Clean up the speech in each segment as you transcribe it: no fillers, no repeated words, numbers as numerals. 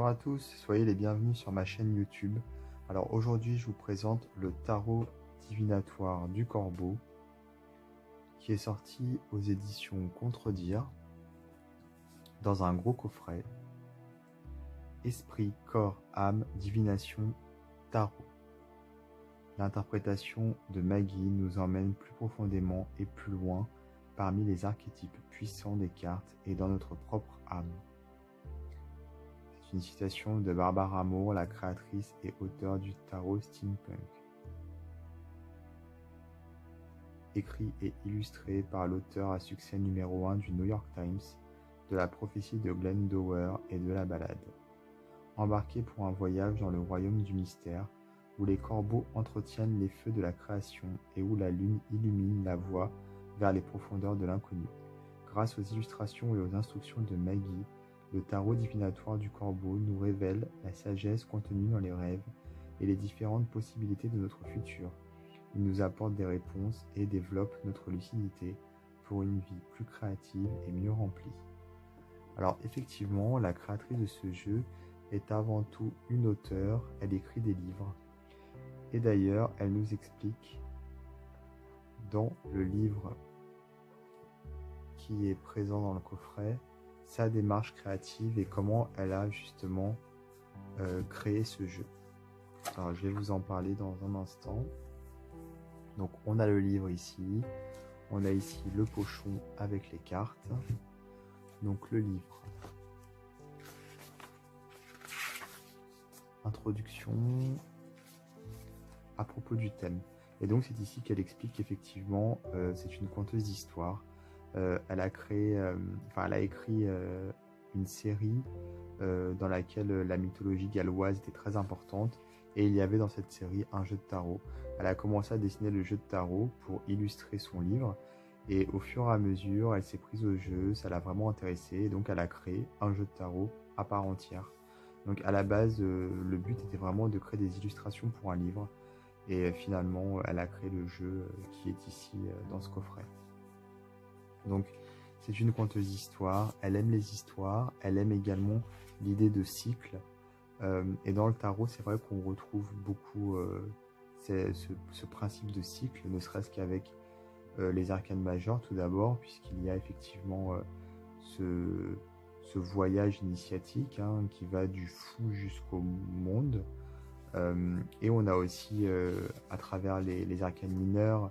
Bonjour à tous, soyez les bienvenus sur ma chaîne YouTube. Alors aujourd'hui je vous présente le tarot divinatoire du Corbeau qui est sorti aux éditions Contredire dans un gros coffret. Esprit, corps, âme, divination, tarot. L'interprétation de Maggie nous emmène plus profondément et plus loin parmi les archétypes puissants des cartes et dans notre propre âme. C'est une citation de Barbara Moore, la créatrice et auteure du tarot steampunk. Écrit et illustré par l'auteur à succès numéro 1 du New York Times, de la prophétie de Glenn Dower et de la balade. Embarqué pour un voyage dans le royaume du mystère, où les corbeaux entretiennent les feux de la création et où la lune illumine la voie vers les profondeurs de l'inconnu. Grâce aux illustrations et aux instructions de Maggie, le tarot divinatoire du Corbeau nous révèle la sagesse contenue dans les rêves et les différentes possibilités de notre futur. Il nous apporte des réponses et développe notre lucidité pour une vie plus créative et mieux remplie. Alors effectivement, la créatrice de ce jeu est avant tout une auteure, elle écrit des livres. Et d'ailleurs, elle nous explique dans le livre qui est présent dans le coffret sa démarche créative et comment elle a justement créé ce jeu. Alors je vais vous en parler dans un instant. Donc on a le livre ici, on a ici le pochon avec les cartes. Donc le livre. Introduction à propos du thème. Et donc c'est ici qu'elle explique qu'effectivement c'est une conteuse d'histoire. Elle a écrit une série dans laquelle la mythologie galloise était très importante et il y avait dans cette série un jeu de tarot. Elle a commencé à dessiner le jeu de tarot pour illustrer son livre et au fur et à mesure elle s'est prise au jeu, ça l'a vraiment intéressée et donc elle a créé un jeu de tarot à part entière. Donc à la base le but était vraiment de créer des illustrations pour un livre et finalement elle a créé le jeu qui est ici dans ce coffret. Donc c'est une conteuse d'histoire, elle aime les histoires, elle aime également l'idée de cycle. Et dans le tarot, c'est vrai qu'on retrouve beaucoup ce principe de cycle, ne serait-ce qu'avec les arcanes majeures tout d'abord, puisqu'il y a effectivement ce voyage initiatique qui va du fou jusqu'au monde. Et on a aussi, à travers les arcanes mineures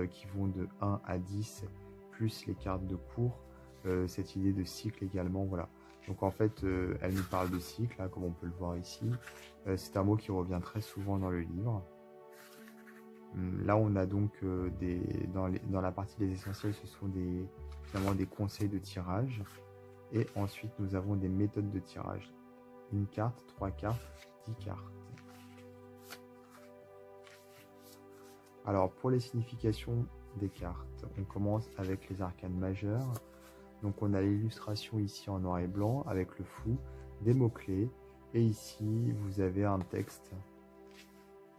qui vont de 1 à 10, plus les cartes de cours, cette idée de cycle également, voilà. Donc en fait, elle nous parle de cycle, comme on peut le voir ici. C'est un mot qui revient très souvent dans le livre. Là, on a donc dans la partie des essentiels, ce sont finalement des conseils de tirage. Et ensuite, nous avons des méthodes de tirage. Une carte, 3 cartes, 10 cartes. Alors, pour les significations des cartes, on commence avec les arcanes majeures. Donc on a l'illustration ici en noir et blanc avec le fou, des mots-clés. Et ici, vous avez un texte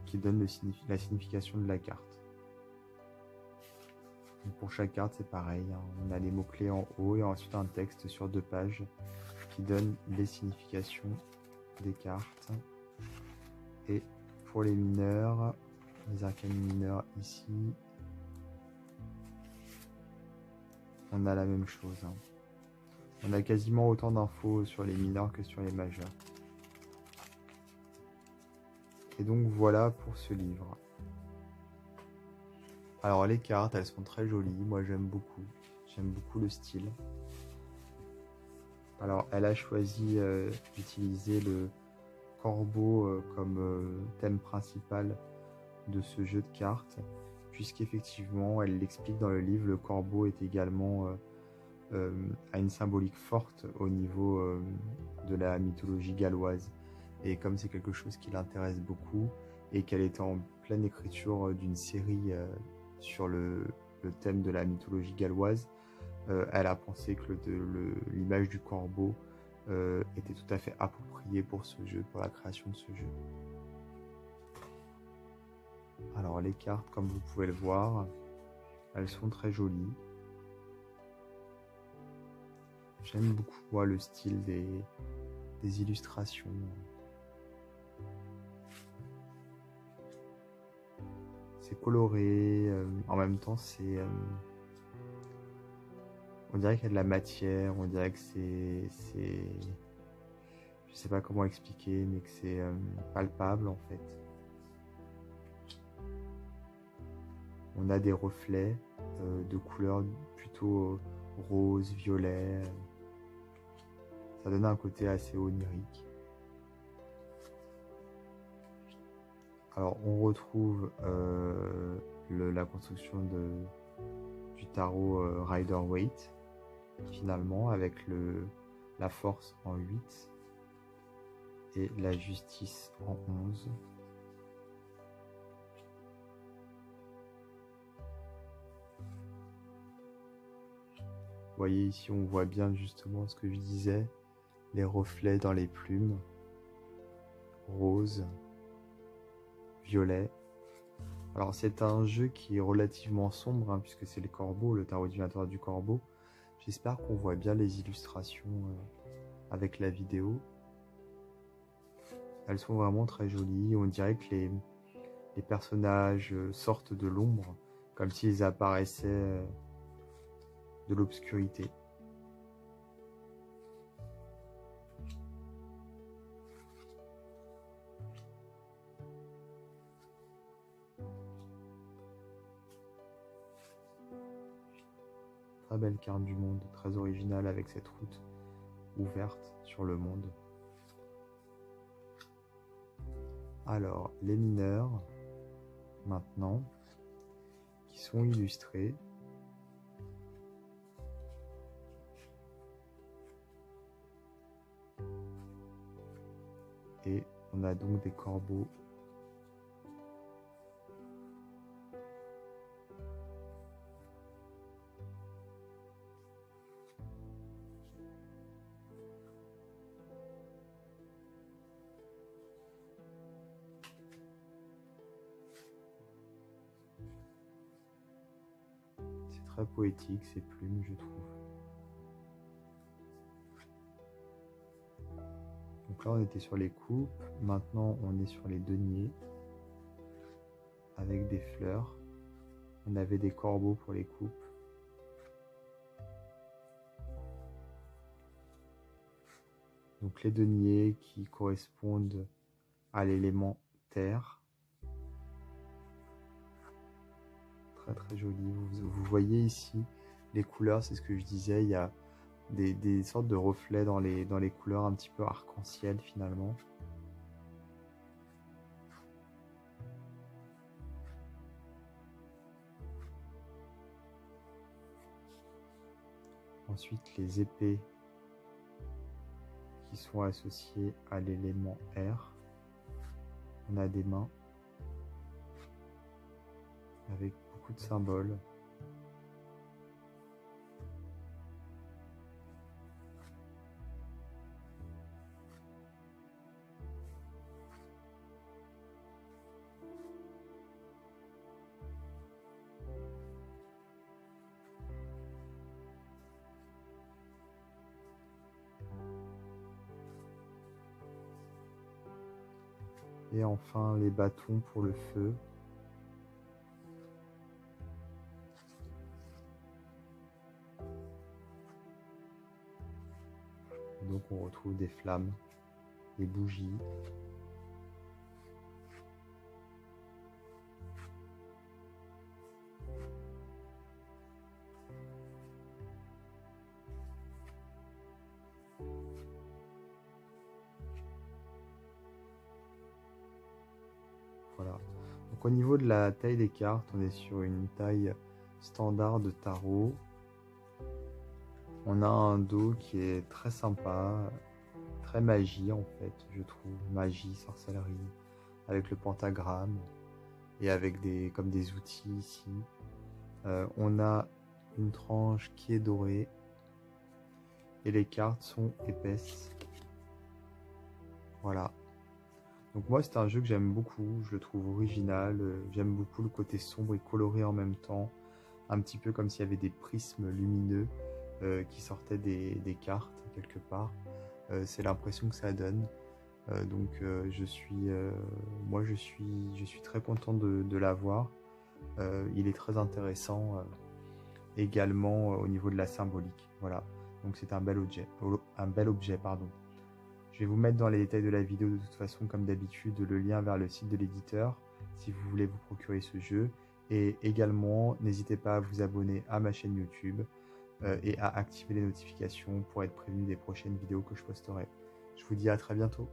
qui donne la signification de la carte. Donc pour chaque carte, c'est pareil. On a les mots-clés en haut et ensuite un texte sur 2 pages qui donne les significations des cartes. Et pour les mineurs, les arcanes mineurs ici, on a la même chose. On a quasiment autant d'infos sur les mineurs que sur les majeurs. Et donc voilà pour ce livre. Alors les cartes, elles sont très jolies. Moi j'aime beaucoup. J'aime beaucoup le style. Alors elle a choisi d'utiliser le corbeau comme thème principal de ce jeu de cartes. Puisqu'effectivement, elle l'explique dans le livre, le corbeau est également a une symbolique forte au niveau de la mythologie galloise. Et comme c'est quelque chose qui l'intéresse beaucoup et qu'elle était en pleine écriture d'une série sur le thème de la mythologie galloise, elle a pensé que l'image du corbeau était tout à fait appropriée pour ce jeu, pour la création de ce jeu. Alors les cartes, comme vous pouvez le voir, elles sont très jolies. J'aime beaucoup le style des illustrations. C'est coloré, en même temps on dirait qu'il y a de la matière, on dirait que je sais pas comment expliquer, mais que c'est palpable en fait. On a des reflets de couleurs plutôt rose, violet. Ça donne un côté assez onirique. Alors on retrouve la construction du tarot Rider-Waite, finalement, avec la force en 8 et la justice en 11. Vous voyez ici, on voit bien justement ce que je disais, les reflets dans les plumes, rose, violet. Alors c'est un jeu qui est relativement sombre, hein, puisque c'est le corbeau, le tarot divinatoire du corbeau. J'espère qu'on voit bien les illustrations avec la vidéo. Elles sont vraiment très jolies. On dirait que les personnages sortent de l'ombre, comme s'ils apparaissaient de l'obscurité. Très belle carte du monde, très originale avec cette route ouverte sur le monde. Alors, les mineurs, maintenant, qui sont illustrés. Et on a donc des corbeaux. C'est très poétique ces plumes, je trouve. Donc là on était sur les coupes, maintenant on est sur les deniers avec des fleurs. On avait des corbeaux pour les coupes. Donc les deniers qui correspondent à l'élément terre. Très très joli. Vous voyez ici les couleurs, c'est ce que je disais, il y a des sortes de reflets dans les couleurs un petit peu arc-en-ciel finalement. Ensuite les épées qui sont associées à l'élément air. On a des mains avec beaucoup de symboles. Et enfin les bâtons pour le feu. Donc on retrouve des flammes, des bougies. Voilà. Donc au niveau de la taille des cartes, on est sur une taille standard de tarot. On a un dos qui est très sympa, très magie en fait, je trouve. Magie, sorcellerie, avec le pentagramme et avec comme des outils ici. On a une tranche qui est dorée et les cartes sont épaisses. Voilà. Donc moi c'est un jeu que j'aime beaucoup, je le trouve original, j'aime beaucoup le côté sombre et coloré en même temps, un petit peu comme s'il y avait des prismes lumineux qui sortaient des cartes quelque part. c'est l'impression que ça donne. Donc moi je suis très content de l'avoir. Il est très intéressant également au niveau de la symbolique. Voilà, donc c'est un bel objet, pardon. Je vais vous mettre dans les détails de la vidéo de toute façon, comme d'habitude, le lien vers le site de l'éditeur si vous voulez vous procurer ce jeu. Et également, n'hésitez pas à vous abonner à ma chaîne YouTube et à activer les notifications pour être prévenu des prochaines vidéos que je posterai. Je vous dis à très bientôt.